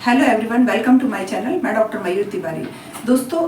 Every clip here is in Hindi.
Hello everyone, welcome to my channel. मैं डॉक्टर मयूर तिवारी। दोस्तों,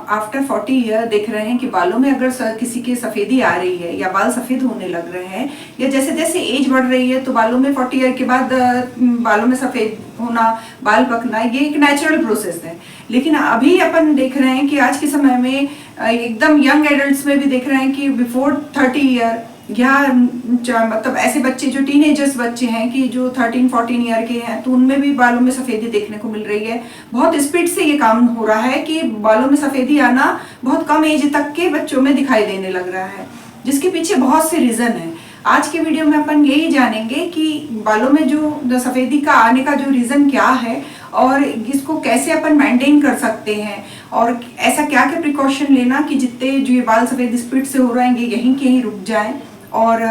आफ्टर 40 ईयर देख रहे हैं कि बालों में अगर किसी के सफ़ेदी आ रही है या बाल सफ़ेद होने लग रहे हैं या जैसे जैसे एज बढ़ रही है तो बालों में 40 ईयर के बाद बालों में सफ़ेद होना, बाल पकना, ये एक नेचुरल प्रोसेस है। लेकिन अभी अपन देख रहे हैं कि आज के समय में एकदम यंग एडल्ट्स में भी देख रहे हैं कि बिफोर 30 ईयर या मतलब ऐसे बच्चे जो टीनेजर्स बच्चे हैं कि जो 13-14 ईयर के हैं तो उनमें भी बालों में सफ़ेदी देखने को मिल रही है। बहुत स्पीड से ये काम हो रहा है कि बालों में सफ़ेदी आना बहुत कम एज तक के बच्चों में दिखाई देने लग रहा है, जिसके पीछे बहुत से रीज़न है। आज के वीडियो में अपन यही जानेंगे कि बालों में जो सफ़ेदी का आने का जो रीज़न क्या है और इसको कैसे अपन मेंटेन कर सकते हैं और ऐसा क्या क्या प्रिकॉशन लेना कि जितने जो ये बाल सफ़ेद स्पीड से हो रहे हैं ये यहीं के यहीं रुक जाएं, और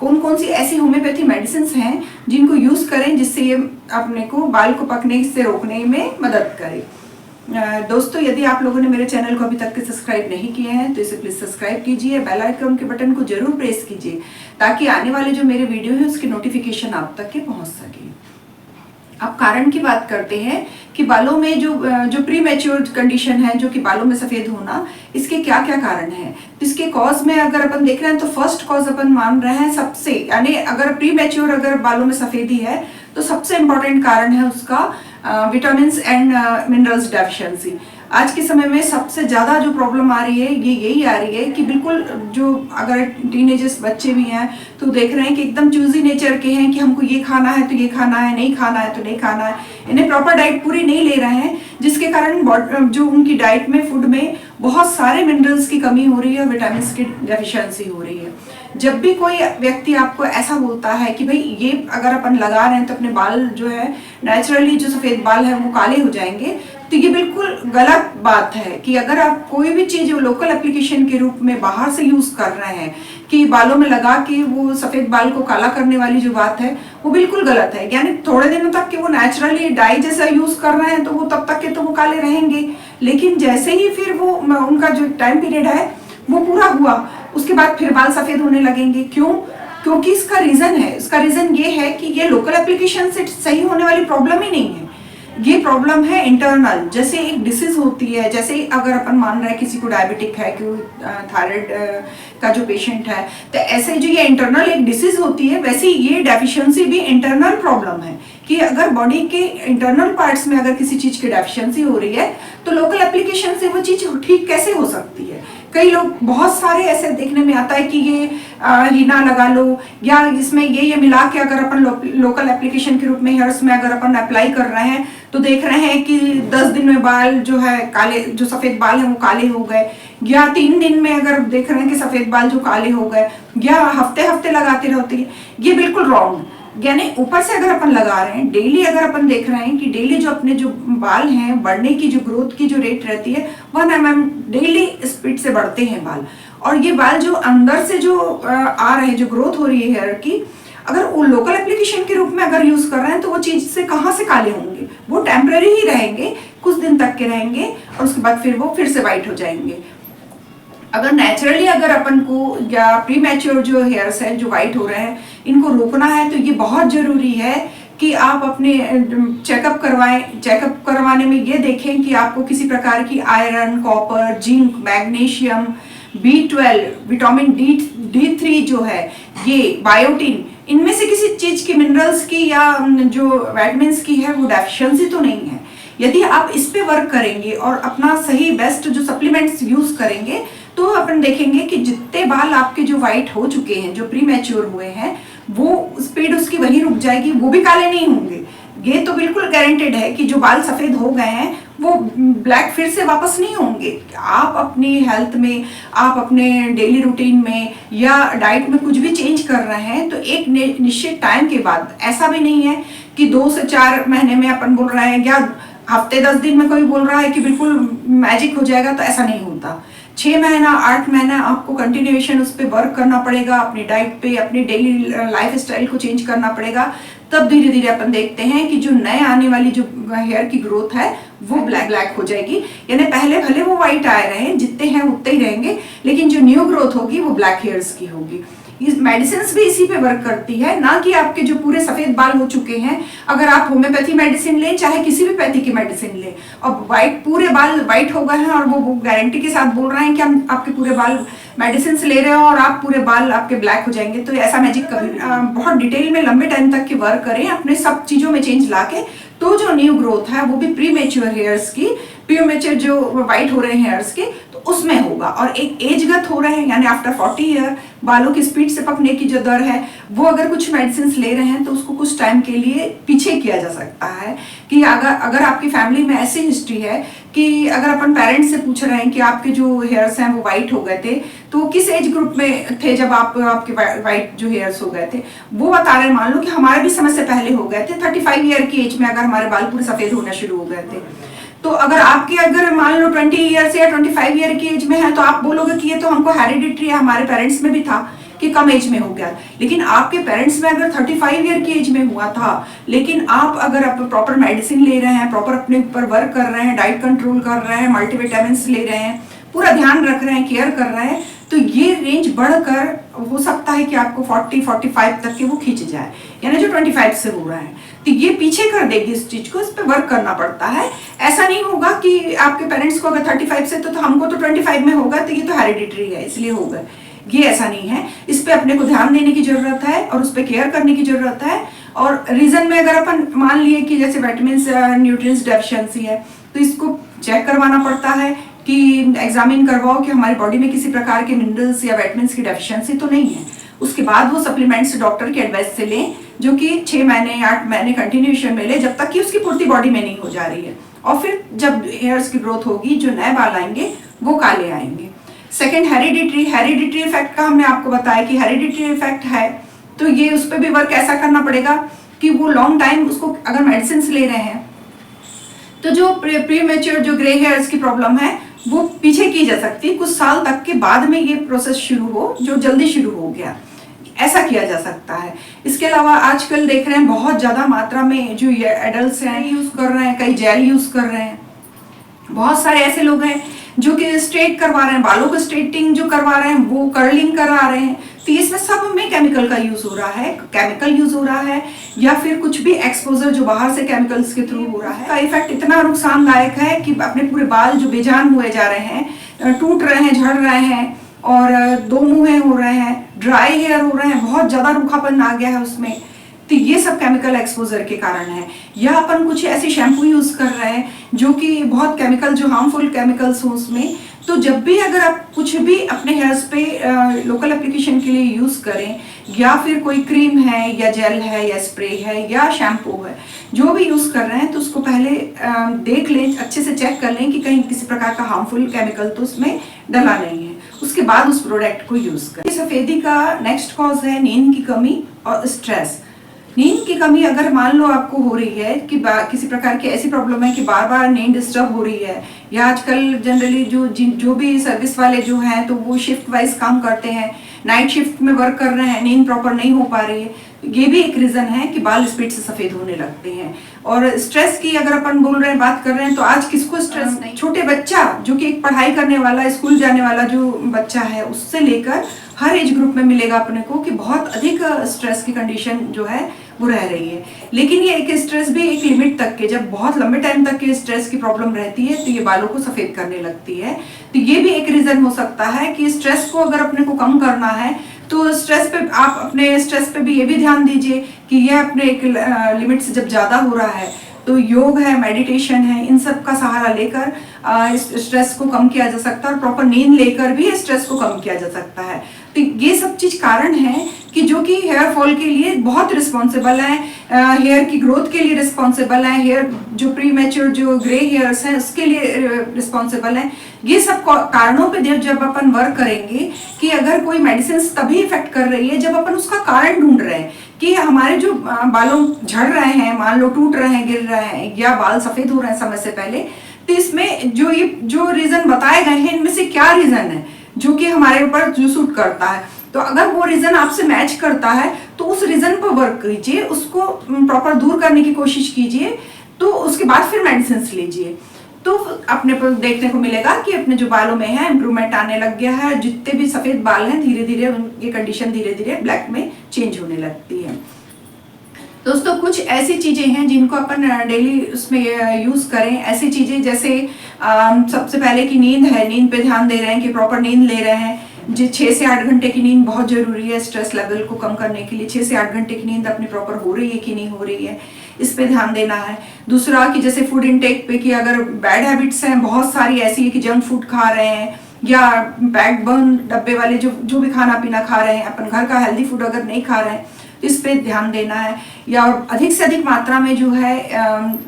कौन कौन सी ऐसी होम्योपैथी मेडिसिन हैं जिनको यूज़ करें जिससे ये अपने को बाल को पकने से रोकने में मदद करे। दोस्तों, यदि आप लोगों ने मेरे चैनल को अभी तक के सब्सक्राइब नहीं किए हैं तो इसे प्लीज़ सब्सक्राइब कीजिए, बेल आइकन के बटन को जरूर प्रेस कीजिए ताकि आने वाले जो मेरे वीडियो है उसकी नोटिफिकेशन आप तक के पहुंच सके। अब कारण की बात करते हैं कि बालों में जो प्री मैच्योर कंडीशन है, जो कि बालों में सफ़ेद होना, इसके क्या क्या कारण हैं। इसके कॉज में अगर अपन देख रहे हैं तो फर्स्ट कॉज अपन मान रहे हैं सबसे, यानी अगर प्री मैच्योर अगर बालों में सफ़ेदी है तो सबसे इम्पोर्टेंट कारण है उसका विटामिन एंड मिनरल्स डेफिशिएंसी। आज के समय में सबसे ज़्यादा जो प्रॉब्लम आ रही है ये यही आ रही है कि बिल्कुल जो अगर टीनेजर्स बच्चे भी हैं तो देख रहे हैं कि एकदम चूजी नेचर के हैं कि हमको ये खाना है तो ये खाना है, नहीं खाना है तो नहीं खाना है, इन्हें प्रॉपर डाइट पूरी नहीं ले रहे हैं, जिसके कारण जो उनकी डाइट में, फूड में बहुत सारे मिनरल्स की कमी हो रही है और विटामिन की डेफिशिएंसी हो रही है। जब भी कोई व्यक्ति आपको ऐसा बोलता है कि भाई ये अगर अपन लगा रहे हैं तो अपने बाल जो है नेचुरली जो सफ़ेद बाल है वो काले हो जाएंगे, तो ये बिल्कुल गलत बात है। कि अगर आप कोई भी चीज़ लोकल एप्लीकेशन के रूप में बाहर से यूज़ कर रहे हैं कि बालों में लगा के वो सफ़ेद बाल को काला करने वाली जो बात है वो बिल्कुल गलत है। यानी थोड़े दिनों तक कि वो नेचुरली डाई जैसा यूज़ कर रहे हैं तो वो तब तक के तो वो काले रहेंगे, लेकिन जैसे ही फिर वो उनका जो टाइम पीरियड है वो पूरा हुआ उसके बाद फिर बाल सफ़ेद होने लगेंगे। क्यों? क्योंकि इसका रीज़न है, इसका रीज़न ये है कि ये लोकल एप्लीकेशन से सही होने वाली प्रॉब्लम ही नहीं है, ये प्रॉब्लम है इंटरनल। जैसे एक डिसीज होती है, जैसे अगर अपन मान रहे हैं किसी को डायबिटिक है, कि थायराइड का जो पेशेंट है, तो ऐसे जो ये इंटरनल एक डिसीज होती है वैसे ये डेफिशिएंसी भी इंटरनल प्रॉब्लम है कि अगर बॉडी के इंटरनल पार्ट्स में अगर किसी चीज़ की डेफिशिएंसी हो रही है तो लोकल एप्लीकेशन से वो चीज़ ठीक कैसे हो सकती है। कई लोग, बहुत सारे ऐसे देखने में आता है कि ये हीना लगा लो या इसमें ये मिला के अगर अपन लोकल एप्लीकेशन के रूप में हेयर्स में अगर अपन अप्लाई कर रहे हैं तो देख रहे हैं कि 10 दिन में बाल जो है काले, जो सफ़ेद बाल है वो काले हो गए, या 3 दिन में अगर देख रहे हैं कि सफ़ेद बाल जो काले हो गए, या हफ्ते हफ्ते लगाते रहते हैं। ये बिल्कुल रॉन्ग। यानी ऊपर से अगर अपन लगा रहे हैं डेली, अगर अपन देख रहे हैं कि डेली जो अपने जो बाल हैं बढ़ने की जो ग्रोथ की जो रेट रहती है 1 mm डेली स्पीड से बढ़ते हैं बाल, और ये बाल जो अंदर से जो आ रहे हैं, जो ग्रोथ हो रही है हेयर की, अगर वो लोकल एप्लीकेशन के रूप में अगर यूज कर रहे हैं तो वो चीज से कहाँ से काले होंगे, वो टेम्पररी ही रहेंगे, कुछ दिन तक के रहेंगे और उसके बाद फिर वो फिर से वाइट हो जाएंगे। अगर नेचुरली अगर अपन को या प्री मैच्योर जो हेयर्स है जो वाइट हो रहे हैं इनको रोकना है तो ये बहुत जरूरी है कि आप अपने चेकअप करवाएं। चेकअप करवाने में ये देखें कि आपको किसी प्रकार की iron, copper, zinc, magnesium, B12, vitamin D3 जो है, ये बायोटिन, इनमें से किसी चीज की, मिनरल्स की या जो विटामिन्स की है वो डेफिशिएंसी तो नहीं है। यदि आप इस पे वर्क करेंगे और अपना सही बेस्ट जो सप्लीमेंट्स यूज करेंगे तो अपन देखेंगे कि जितने बाल आपके जो वाइट हो चुके हैं, जो प्री मैच्योर हुए हैं, वो स्पीड उसकी वही रुक जाएगी, वो भी काले नहीं होंगे। ये तो बिल्कुल गारंटेड है कि जो बाल सफ़ेद हो गए हैं वो ब्लैक फिर से वापस नहीं होंगे। आप अपनी हेल्थ में, आप अपने डेली रूटीन में या डाइट में कुछ भी चेंज कर रहे हैं तो एक निश्चित टाइम के बाद, ऐसा भी नहीं है कि 2 से 4 महीने में अपन बोल रहे हैं या हफ्ते 10 दिन में कोई बोल रहा है कि बिल्कुल मैजिक हो जाएगा, तो ऐसा नहीं होता। 6 महीना, 8 महीना आपको कंटिन्यूएशन उस पर वर्क करना पड़ेगा, अपनी डाइट पे, अपनी डेली लाइफ स्टाइल को चेंज करना पड़ेगा, तब धीरे धीरे अपन देखते हैं कि जो नए आने वाली जो हेयर की ग्रोथ है वो ब्लैक हो जाएगी। यानी पहले भले वो व्हाइट आए रहे, जितने हैं उतने ही रहेंगे, लेकिन जो न्यू ग्रोथ होगी वो ब्लैक हेयर्स की होगी। ये मेडिसिन भी इसी पे वर्क करती है, ना कि आपके जो पूरे सफेद बाल हो चुके हैं अगर आप होम्योपैथी मेडिसिन लें चाहे किसी भी पैथी की मेडिसिन लें और वाइट पूरे बाल वाइट हो गए हैं और वो गारंटी के साथ बोल रहे हैं कि हम आपके पूरे बाल मेडिसिन ले रहे हो और आप पूरे बाल आपके ब्लैक हो जाएंगे, तो ऐसा मैजिक कभी बहुत डिटेल में लंबे टाइम तक की वर्क करें अपने सब चीजों में चेंज लाके, तो जो न्यू ग्रोथ है वो भी प्री मेच्योर हेयर्स की, प्री मेच्योर जो व्हाइट हो रहे हैं हेयर्स के तो उसमें होगा। और एक एजगत हो रहे हैं यानी आफ्टर 40 ईयर बालों की स्पीड से पकने की जो दर है वो अगर कुछ मेडिसिन ले रहे हैं तो उसको कुछ टाइम के लिए पीछे किया जा सकता है। कि अगर आपकी फैमिली में ऐसी हिस्ट्री है कि अगर अपन पेरेंट्स से पूछ रहे हैं कि आपके जो हेयर्स हैं वो व्हाइट हो गए थे तो किस एज ग्रुप में थे जब आपके व्हाइट जो हेयर्स हो गए थे, वो बता रहे हैं मान लो कि हमारे भी समय से पहले हो गए थे, 35 ईयर की एज में अगर हमारे बाल पूरे सफेद होना शुरू हो गए थे। तो अगर आपके अगर मान लो 20 ईयर से या 25 ईयर की एज में है तो आप बोलोगे कि ये तो हमको हेरिडिटरी है, हमारे पेरेंट्स में भी था कि कम एज में हो गया, लेकिन आपके पेरेंट्स में अगर 35 ईयर की एज में हुआ था लेकिन आप अगर प्रॉपर मेडिसिन ले रहे हैं, प्रॉपर अपने ऊपर वर्क कर रहे हैं, डाइट कंट्रोल कर रहे हैं, मल्टीविटामिन ले रहे हैं, पूरा ध्यान रख रहे हैं, केयर कर रहे हैं, तो ये रेंज बढ़कर हो सकता है कि आपको 40-45 तक के वो खींच जाए, यानी जो 25 से हो रहा है तो ये पीछे कर देगी इस चीज को, इस पे वर्क करना पड़ता है। ऐसा नहीं होगा कि आपके पेरेंट्स को अगर 35 से तो हमको तो 25 में होगा तो ये तो हेरिडिटरी है इसलिए होगा, ये ऐसा नहीं है। इस पे अपने को ध्यान देने की जरूरत है और उस पर केयर करने की जरूरत है। और रीजन में अगर अपन मान लिए कि जैसे विटामिन्स न्यूट्रिएंट्स डेफिशिएंसी है तो इसको चेक करवाना पड़ता है कि एग्जामिन करवाओ कि हमारी बॉडी में किसी प्रकार के मिनरल्स या विटामिन्स की डेफिशिएंसी तो नहीं है। उसके बाद वो सप्लीमेंट्स डॉक्टर के एडवाइस से लें जो कि 6 महीने 8 महीने कंटिन्यूएशन में ले जब तक कि उसकी पूर्ति बॉडी में नहीं हो जा रही है, और फिर जब हेयर्स की ग्रोथ होगी जो नए बाल आएंगे वो काले आएंगे। सेकंड हेरिडिटरी इफेक्ट का हमने आपको बताया कि हेरिडिटरी इफेक्ट है तो ये उस पर भी वर्क ऐसा करना पड़ेगा कि वो लॉन्ग टाइम उसको अगर मेडिसिन ले रहे हैं तो जो प्री मैच्योर जो ग्रे हेयर्स की प्रॉब्लम है वो पीछे की जा सकती है, कुछ साल तक के बाद में ये प्रोसेस शुरू हो जो जल्दी शुरू हो गया, ऐसा किया जा सकता है। इसके अलावा आजकल देख रहे हैं बहुत ज्यादा मात्रा में जो ये एडल्ट्स हैं यूज कर रहे हैं, कई जेल यूज कर रहे हैं, बहुत सारे ऐसे लोग हैं जो कि स्ट्रेट करवा रहे हैं, बालों को स्ट्रेटिंग जो करवा रहे हैं वो कर्लिंग करा रहे हैं, तो इसमें सब में केमिकल का यूज हो रहा है, केमिकल यूज हो रहा है या फिर कुछ भी एक्सपोजर जो बाहर से केमिकल्स के थ्रू हो रहा है। का इफेक्ट इतना नुकसानदायक है कि अपने पूरे बाल जो बेजान हुए जा रहे हैं, टूट रहे हैं, झड़ रहे हैं और दो मुंहे हो रहे हैं, ड्राई हेयर हो रहे हैं, बहुत ज्यादा रूखापन आ गया है उसमें, तो ये सब केमिकल एक्सपोजर के कारण है। या अपन कुछ ऐसी शैम्पू यूज कर रहे हैं जो कि बहुत केमिकल जो हार्मफुल केमिकल्स हो उसमें, तो जब भी अगर आप कुछ भी अपने हेयर्स पे लोकल एप्लीकेशन के लिए यूज करें या फिर कोई क्रीम है या जेल है या स्प्रे है या शैम्पू है जो भी यूज कर रहे हैं तो उसको पहले देख लें, अच्छे से चेक कर लें कि कहीं किसी प्रकार का हार्मफुल केमिकल तो उसमें डला नहीं है, उसके बाद उस प्रोडक्ट को यूज करें। सफेदी का नेक्स्ट कॉज है नींद की कमी और स्ट्रेस। नींद की कमी अगर मान लो आपको हो रही है कि किसी प्रकार की ऐसी प्रॉब्लम है कि बार बार नींद डिस्टर्ब हो रही है, या आजकल जनरली जो भी सर्विस वाले जो हैं तो वो शिफ्ट वाइज काम करते हैं, नाइट शिफ्ट में वर्क कर रहे हैं, नींद प्रॉपर नहीं हो पा रही है, ये भी एक रीजन है कि बाल स्पीड से सफेद होने लगते हैं। और स्ट्रेस की अगर अपन बोल रहे हैं, बात कर रहे हैं, तो आज किसको स्ट्रेस नहीं, छोटे बच्चा जो कि एक पढ़ाई करने वाला, स्कूल जाने वाला जो बच्चा है उससे लेकर हर एज ग्रुप में मिलेगा अपने को कि बहुत अधिक स्ट्रेस की कंडीशन जो है वो रह रही है। लेकिन ये एक स्ट्रेस भी एक लिमिट तक के, जब बहुत लंबे टाइम तक के स्ट्रेस की प्रॉब्लम रहती है तो ये बालों को सफेद करने लगती है। तो ये भी एक रीजन हो सकता है कि स्ट्रेस को अगर अपने को कम करना है तो स्ट्रेस पे आप अपने स्ट्रेस पे भी ये भी ध्यान दीजिए कि ये अपने एक लिमिट से जब ज्यादा हो रहा है तो योग है, मेडिटेशन है, इन सब का सहारा लेकर स्ट्रेस को कम किया जा सकता है और प्रॉपर नींद लेकर भी स्ट्रेस को कम किया जा सकता है। तो ये सब चीज कारण है कि जो कि हेयर फॉल के लिए बहुत रिस्पॉन्सिबल है, हेयर की ग्रोथ के लिए रिस्पॉन्सिबल है, हेयर जो प्री मैच्योर जो ग्रे हेयर्स हैं उसके लिए रिस्पॉन्सिबल है। ये सब कारणों पे जब अपन वर्क करेंगे कि अगर कोई मेडिसिन तभी इफेक्ट कर रही है जब अपन उसका कारण ढूंढ रहे हैं कि हमारे जो बालों झड़ रहे हैं, मान लो टूट रहे हैं, गिर रहे हैं या बाल सफेद हो रहे हैं समय से पहले, तो इसमें जो रीजन बताए गए हैं इनमें से क्या रीजन है जो कि हमारे ऊपर जो सूट करता है। तो अगर वो रीजन आपसे मैच करता है तो उस रीजन पर वर्क कीजिए, उसको प्रॉपर दूर करने की कोशिश कीजिए, तो उसके बाद फिर मेडिसिन लीजिए। तो अपने को देखने को मिलेगा कि अपने जो बालों में है इम्प्रूवमेंट आने लग गया है। जितने भी सफेद बाल हैं धीरे धीरे उनकी कंडीशन धीरे धीरे ब्लैक में चेंज होने लगती है। दोस्तों कुछ ऐसी चीजें हैं जिनको अपन डेली उसमें यूज करें। ऐसी चीजें जैसे सबसे पहले की नींद है, नींद पे ध्यान दे रहे हैं कि प्रॉपर नींद ले रहे हैं। जो 6 से 8 घंटे की नींद बहुत जरूरी है स्ट्रेस लेवल को कम करने के लिए। 6 से 8 घंटे की नींद अपनी प्रॉपर हो रही है कि नहीं हो रही है, इस पे ध्यान देना है। दूसरा कि जैसे फूड इनटेक पे कि अगर बैड हैबिट्स हैं बहुत सारी ऐसी है कि जंक फूड खा रहे हैं या पैक बर्न डब्बे वाले जो भी खाना पीना खा रहे हैं, अपन घर का हेल्दी फूड अगर नहीं खा रहे हैं तो इस पे ध्यान देना है। या अधिक से अधिक मात्रा में जो है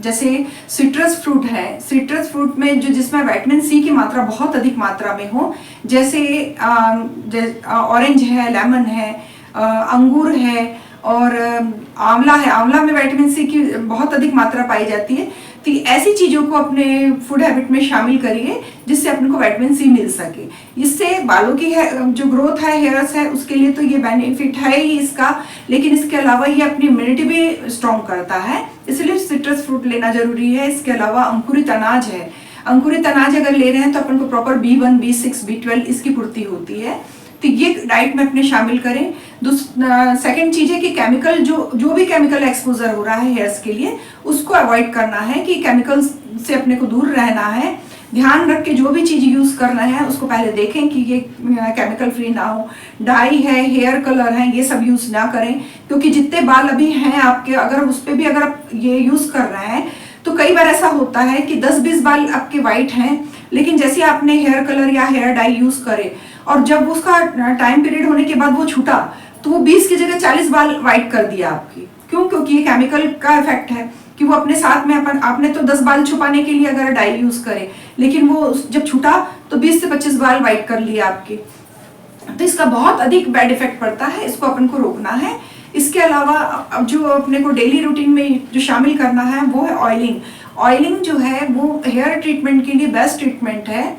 जैसे सिट्रस फ्रूट है, सिट्रस फ्रूट में जो जिसमें विटामिन सी की मात्रा बहुत अधिक मात्रा में हो, जैसे ऑरेंज है, लेमन है, अंगूर है और आंवला है। आंवला में विटामिन सी की बहुत अधिक मात्रा पाई जाती है। तो ऐसी चीजों को अपने फूड हैबिट में शामिल करिए जिससे अपने को विटामिन सी मिल सके। इससे बालों की जो ग्रोथ है, हेयर्स है, उसके लिए तो ये बेनिफिट है ही इसका, लेकिन इसके अलावा ये अपनी इम्यूनिटी भी स्ट्रॉन्ग करता है, इसलिए सिट्रस फ्रूट लेना जरूरी है। इसके अलावा अंकुरित अनाज है, अंकुरित अनाज अगर ले रहे हैं तो अपन को प्रॉपर B1, B6, B12 इसकी पूर्ति होती है, तो ये डाइट में अपने शामिल करें। सेकंड चीज है कि केमिकल जो भी केमिकल एक्सपोजर हो रहा है हेयर्स के लिए उसको अवॉइड करना है, कि केमिकल्स से अपने को दूर रहना है। ध्यान रख के जो भी चीज यूज करना है उसको पहले देखें कि ये केमिकल फ्री ना हो। डाई है, हेयर कलर है, ये सब यूज ना करें, क्योंकि जितने बाल अभी हैं आपके, अगर उस पर भी अगर आप ये यूज कर रहे हैं तो कई बार ऐसा होता है कि 10-20 बाल आपके वाइट हैं, लेकिन जैसे आपने हेयर कलर या हेयर डाई यूज करे और जब उसका टाइम पीरियड होने के बाद वो छूटा तो वो 20 की जगह 40 बाल वाइट कर दिया आपकी। क्यों? क्योंकि ये केमिकल का इफेक्ट है कि वो अपने साथ में आपने तो 10 बाल छुपाने के लिए अगर डाई यूज करे, लेकिन वो जब छूटा तो 20 से 25 बाल वाइट कर लिया आपके। तो इसका बहुत अधिक बैड इफेक्ट पड़ता है, इसको अपन को रोकना है। इसके अलावा जो अपने को डेली रूटीन में जो शामिल करना है वो है ऑयलिंग। ऑयलिंग जो है वो हेयर ट्रीटमेंट के लिए बेस्ट ट्रीटमेंट है।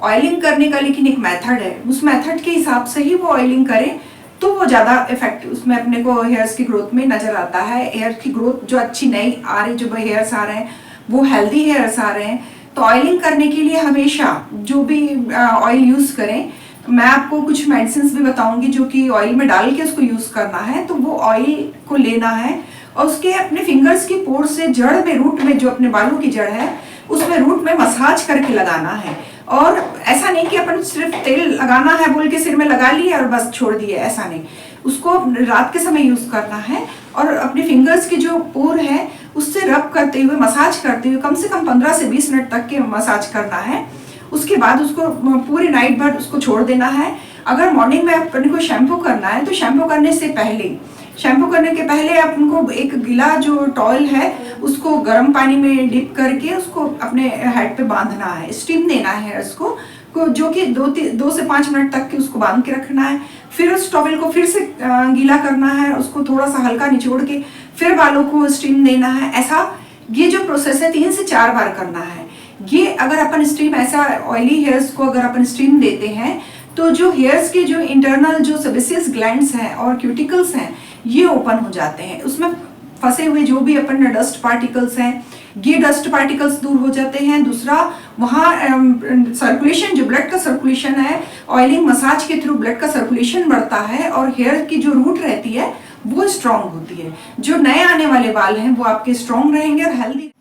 ऑयलिंग करने का लेकिन एक मेथड है, उस मेथड के हिसाब से ही वो ऑयलिंग करें तो वो ज़्यादा इफेक्ट उसमें अपने को हेयर्स की ग्रोथ में नजर आता है। हेयर की ग्रोथ जो अच्छी नई आ रही, जो हेयर्स आ रहे हैं वो हेल्दी हेयर्स आ रहे हैं। तो ऑयलिंग करने के लिए हमेशा जो भी ऑयल यूज़ करें, मैं आपको कुछ मेडिसिन भी बताऊंगी जो कि ऑयल में डाल के उसको यूज़ करना है। तो वो ऑयल को लेना है और उसके अपने फिंगर्स की पोर से जड़ में, रूट में, जो अपने बालों की जड़ है उसमें रूट में मसाज करके लगाना है। और ऐसा नहीं कि अपन सिर्फ तेल लगाना है बोल के सिर में लगा लिया और बस छोड़ दिए, ऐसा नहीं। उसको रात के समय यूज करना है और अपने फिंगर्स की जो पोर है उससे रब करते हुए, मसाज करते हुए कम से कम 15 से 20 मिनट तक के मसाज करना है। उसके बाद उसको पूरी नाइट भर उसको छोड़ देना है। अगर मॉर्निंग में अपन को शैम्पू करना है तो शैम्पू करने से पहले, शैम्पू करने के पहले अपन को एक गीला जो टॉवल है उसको गर्म पानी में डिप करके उसको अपने हेड पे बांधना है, स्टीम देना है उसको, जो कि 2 से 5 मिनट तक के उसको बांध के रखना है। फिर उस टॉवल को फिर से गीला करना है, उसको थोड़ा सा हल्का निचोड़ के फिर बालों को स्टीम देना है। ऐसा ये जो प्रोसेस है 3 से 4 बार करना है। ये अगर अपन स्टीम, ऐसा ऑयली हेयर्स को अगर अपन स्टीम देते हैं तो जो हेयर्स के जो इंटरनल जो सेबेसियस ग्लैंड्स हैं और क्यूटिकल्स हैं ये ओपन हो जाते हैं। उसमें फंसे हुए जो भी अपन डस्ट पार्टिकल्स हैं ये डस्ट पार्टिकल्स दूर हो जाते हैं। दूसरा वहाँ सर्कुलेशन, जो ब्लड का सर्कुलेशन है, ऑयलिंग मसाज के थ्रू ब्लड का सर्कुलेशन बढ़ता है और हेयर की जो रूट रहती है वो स्ट्रांग होती है। जो नए आने वाले बाल हैं वो आपके स्ट्रांग रहेंगे और हेल्दी।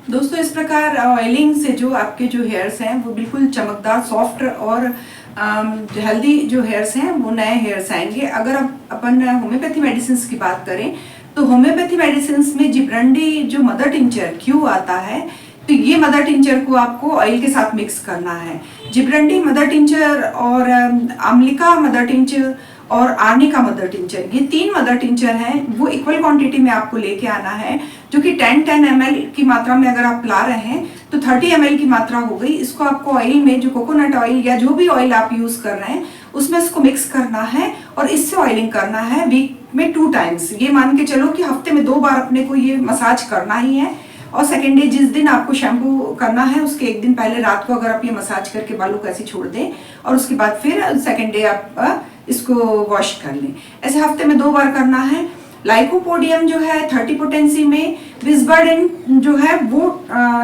दोस्तों इस प्रकार ऑयलिंग से जो आपके जो हेयर्स हैं वो बिल्कुल चमकदार, सॉफ्ट और हेल्दी जो हेयर्स हैं वो नए हेयर्स आएंगे। अगर अपन होम्योपैथी मेडिसिन की बात करें तो होम्योपैथी मेडिसिन में जिब्रांडी जो मदर टिंचर क्यू आता है, तो ये मदर टिंचर को आपको ऑयल के साथ मिक्स करना है। जिब्रांडी मदर टिंचर और अम्लिका मदर टिंचर और आर्निका मदर टिंचर, ये 3 मदर टिंचर हैं, वो इक्वल क्वांटिटी में आपको लेके आना है। जो कि 10 ml की मात्रा में अगर आप ला रहे हैं तो 30 ml की मात्रा हो गई। इसको आपको ऑयल में, जो कोकोनट ऑयल या जो भी ऑयल आप यूज कर रहे हैं उसमें इसको मिक्स करना है और इससे ऑयलिंग करना है वीक में 2 टाइम्स। ये मान के चलो कि हफ्ते में 2 बार अपने को ये मसाज करना ही है। और सेकेंड डे जिस दिन आपको शैम्पू करना है उसके 1 दिन पहले रात को अगर आप ये मसाज करके बालों को ऐसे छोड़ दें और उसके बाद फिर सेकेंड डे आप इसको वॉश कर लें। ऐसे हफ्ते में 2 बार करना है। लाइकोपोडियम जो है 30 पोटेंसी में, विस्बाडेन जो है वो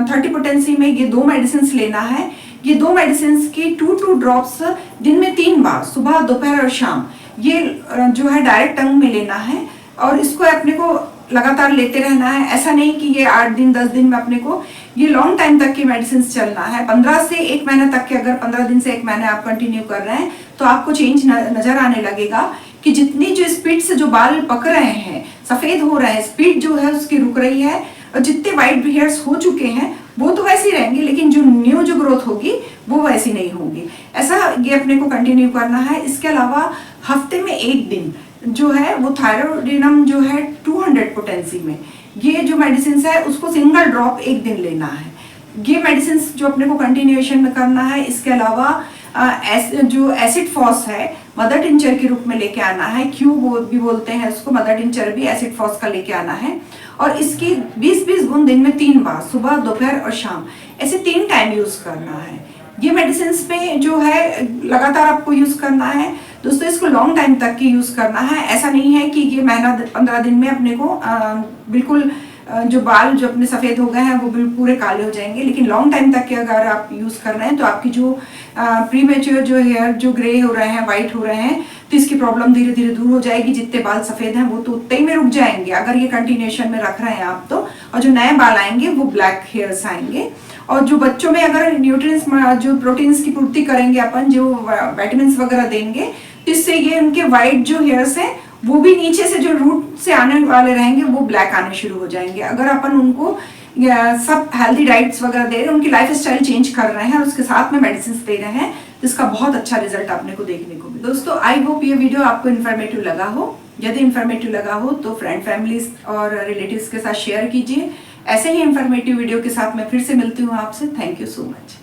30 पोटेंसी में। ये 2 मेडिसिन लेना है। ये 2 मेडिसिन की 2 ड्रॉप्स दिन में 3 बार, सुबह, दोपहर और शाम, ये जो है डायरेक्ट टंग में लेना है और इसको अपने को लगातार लेते रहना है। ऐसा नहीं कि ये 8 दिन 10 दिन में अपने को, ये लॉन्ग टाइम तक की मेडिसिन चलना है। 15 से 1 महीने तक के, अगर 15 दिन से 1 महीने आप कंटिन्यू कर रहे हैं तो आपको चेंज नजर आने लगेगा कि जितनी जो स्पीड से जो बाल पक रहे हैं, सफेद हो रहे हैं, स्पीड जो है उसकी रुक रही है, और जितने वाइट हेयर्स हो चुके हैं वो तो वैसे ही रहेंगे, लेकिन जो न्यू जो ग्रोथ होगी वो वैसी नहीं होगी। ऐसा ये अपने को कंटिन्यू करना है। इसके अलावा हफ्ते में 1 दिन जो है वो थायरोइडिनम जो है 200 पोटेंसी में, ये जो मेडिसिन है उसको सिंगल ड्रॉप 1 दिन लेना है। ये मेडिसिन जो अपने को कंटिन्यूएशन में करना है। इसके अलावा जो एसिड फॉस है, मदर टिंचर के रूप में लेके आना है। भी बोलते हैं उसको, मदर टिंचर भी एसिड फॉस का लेके आना है। और इसकी 20-20 बूंद दिन में 3 बार, सुबह, दोपहर और शाम, ऐसे 3 टाइम यूज करना है। ये मेडिसिन पे जो है लगातार आपको यूज करना है दोस्तों। इसको लॉन्ग टाइम तक की यूज करना है। ऐसा नहीं है कि ये महीना 15 दिन में अपने को बिल्कुल जो बाल जो अपने सफेद हो गए हैं वो पूरे काले हो जाएंगे, लेकिन लॉन्ग टाइम तक के अगर आप यूज कर रहे हैं तो आपकी जो प्रीमेच्योर जो हेयर जो ग्रे हो रहे हैं, व्हाइट हो रहे हैं, तो इसकी प्रॉब्लम धीरे धीरे दूर हो जाएगी। जितने बाल सफेद हैं वो तो उतने ही में रुक जाएंगे अगर ये कंटिन्यूएशन में रख रहे हैं आप तो। और जो नए बाल आएंगे वो ब्लैक हेयर्स आएंगे। और जो बच्चों में अगर न्यूट्रिएंट्स जो प्रोटीन्स की पूर्ति करेंगे अपन, जो विटामिन्स वगैरह देंगे, तो इससे ये उनके व्हाइट जो हेयर्स हैं वो भी नीचे से जो रूट से आने वाले रहेंगे वो ब्लैक आने शुरू हो जाएंगे। अगर अपन उनको सब हेल्दी डाइट्स वगैरह दे रहे हैं, उनकी लाइफ स्टाइल चेंज कर रहे हैं और उसके साथ में मेडिसिन दे रहे हैं, तो इसका बहुत अच्छा रिजल्ट आपने को देखने को मिले। दोस्तों, आई होप ये वीडियो आपको इन्फॉर्मेटिव लगा हो। यदि इन्फॉर्मेटिव लगा हो तो फ्रेंड, फैमिलीज और रिलेटिव्स के साथ शेयर कीजिए। ऐसे ही इन्फॉर्मेटिव वीडियो के साथ मैं फिर से मिलती हूँ आपसे। Thank you so much.